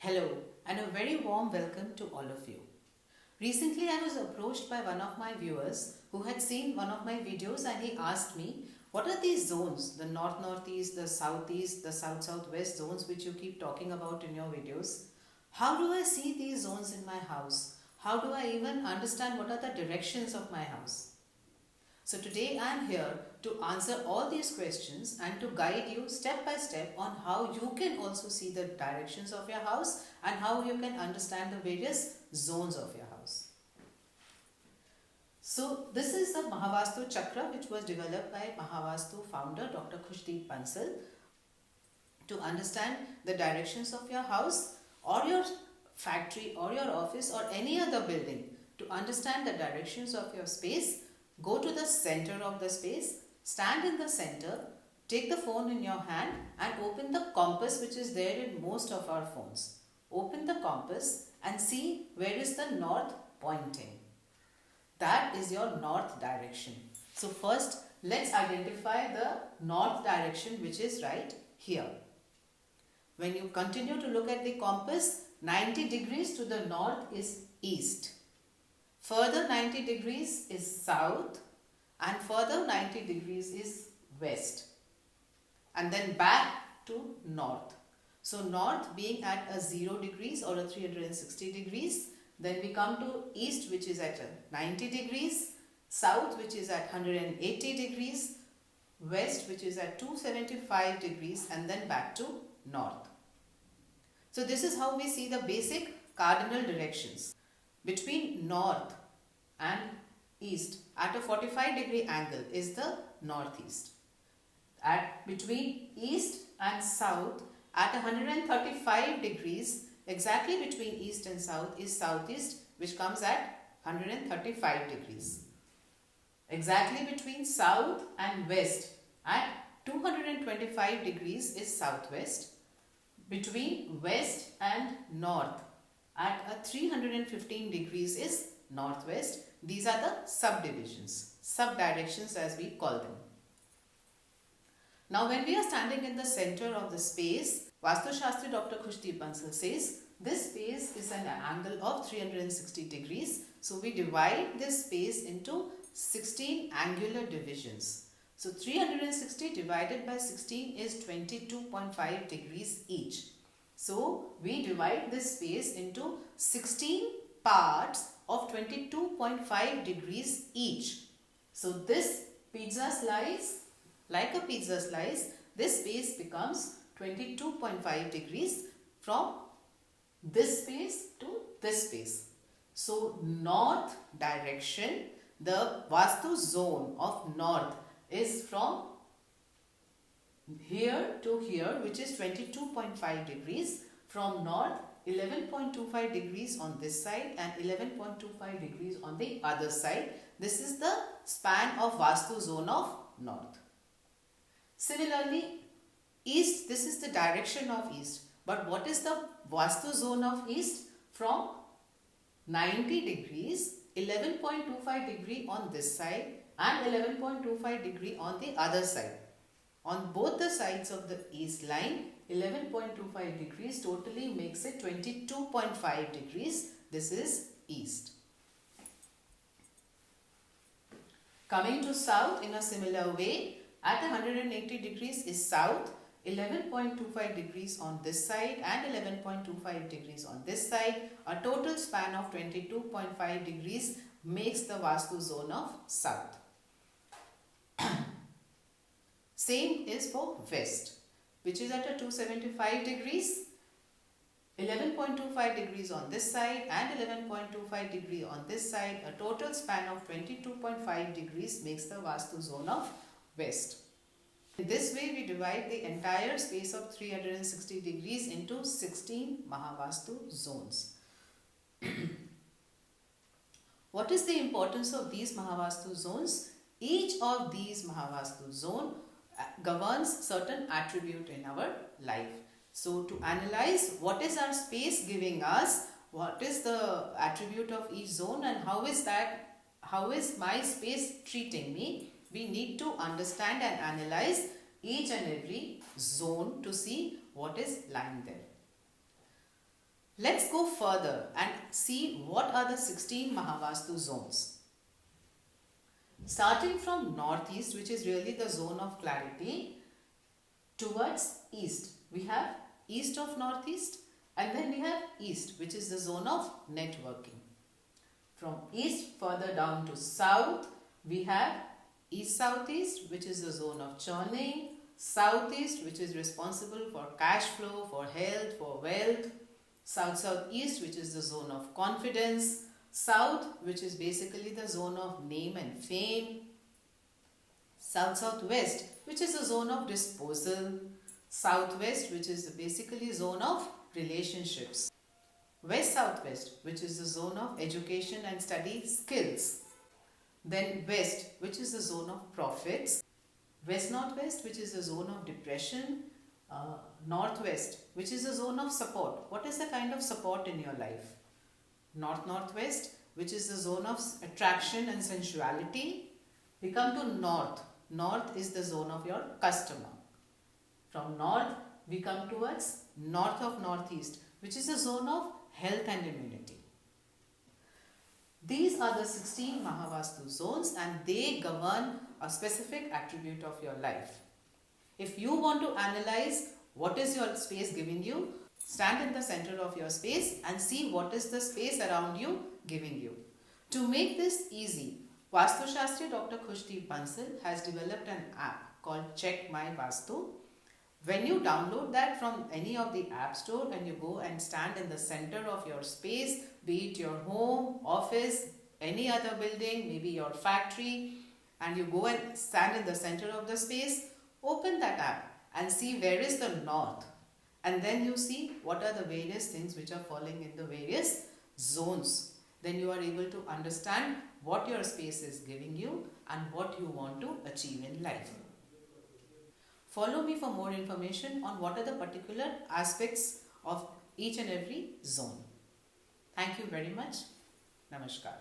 Hello and a very warm welcome to all of you. Recently I was approached by one of my viewers who had seen one of my videos and he asked me, what are these zones, the north-northeast, the southeast, the south-southwest zones which you keep talking about in your videos? How do I see these zones in my house? How do I even understand what are the directions of my house? So today I am here to answer all these questions and to guide you step by step on how you can also see the directions of your house and how you can understand the various zones of your house. So this is the Mahavastu Chakra which was developed by Mahavastu founder Dr. Khushdeep Bansal to understand the directions of your house or your factory or your office or any other building. To understand the directions of your space, go to the center of the space, stand in the center, take the phone in your hand and open the compass which is there in most of our phones. Open the compass and see where is the north pointing. That is your north direction. So first let's identify the north direction which is right here. When you continue to look at the compass, 90 degrees to the north is east. Further 90 degrees is south and further 90 degrees is west. And then back to north. So north being at a 0 degrees or a 360 degrees. Then we come to east which is at 90 degrees. South which is at 180 degrees. West which is at 275 degrees and then back to north. So this is how we see the basic cardinal directions. Between north and east at a 45 degree angle is the northeast. Between east and south at 135 degrees, exactly between east and south is southeast, which comes at 135 degrees. Exactly between south and west at 225 degrees is southwest. Between west and north at a 315 degrees is northwest. These are the subdivisions, subdirections as we call them. Now when we are standing in the center of the space, Vastu Shastra Dr. Khushdeep Bansal says this space is an angle of 360 degrees. So we divide this space into 16 angular divisions. So 360 divided by 16 is 22.5 degrees each. So we divide this space into 16 parts of 22.5 degrees each. So this pizza slice, like a pizza slice, this space becomes 22.5 degrees from this space to this space. So north direction, the Vastu zone of north is from here to here, which is 22.5 degrees. From north, 11.25 degrees on this side and 11.25 degrees on the other side. This is the span of Vastu zone of north. Similarly, east, this is the direction of east. But what is the Vastu zone of east? From 90 degrees, 11.25 degree on this side and 11.25 degree on the other side. On both the sides of the east line, 11.25 degrees totally makes it 22.5 degrees. This is east. Coming to south in a similar way, at 180 degrees is south, 11.25 degrees on this side and 11.25 degrees on this side. A total span of 22.5 degrees makes the Vastu zone of south. Same is for west, which is at a 275 degrees, 11.25 degrees on this side and 11.25 degree on this side. A total span of 22.5 degrees makes the Vastu zone of west. In this way, we divide the entire space of 360 degrees into 16 Mahavastu zones. What is the importance of these Mahavastu zones? Each of these Mahavastu zone governs certain attribute in our life. So to analyze what is our space giving us, what is the attribute of each zone and how is my space treating me, we need to understand and analyze each and every zone to see what is lying there. Let's go further and see what are the 16 Mahavastu zones. Starting from northeast, which is really the zone of clarity, towards east. We have east of northeast, and then we have east, which is the zone of networking. From east further down to south, we have east-southeast, which is the zone of churning, southeast, which is responsible for cash flow, for health, for wealth, south-southeast, which is the zone of confidence, south, which is basically the zone of name and fame, south-southwest, which is the zone of disposal, southwest, which is basically zone of relationships, west-southwest, which is the zone of education and study skills, then west, which is the zone of profits, west-northwest, which is the zone of depression, northwest, which is the zone of support. What is the kind of support in your life? North-northwest, which is the zone of attraction and sensuality. We come to north. North is the zone of your customer. From north, we come towards north of northeast, which is the zone of health and immunity. These are the 16 Mahavastu zones, and they govern a specific attribute of your life. If you want to analyze what is your space giving you, stand in the center of your space and see what is the space around you giving you. To make this easy, Vastu Shastri Dr. Khushdeep Bansal has developed an app called Check My Vastu. When you download that from any of the app store and you go and stand in the center of your space, be it your home, office, any other building, maybe your factory, and you go and stand in the center of the space, open that app and see where is the north. And then you see what are the various things which are falling in the various zones. Then you are able to understand what your space is giving you and what you want to achieve in life. Follow me for more information on what are the particular aspects of each and every zone. Thank you very much. Namaskar.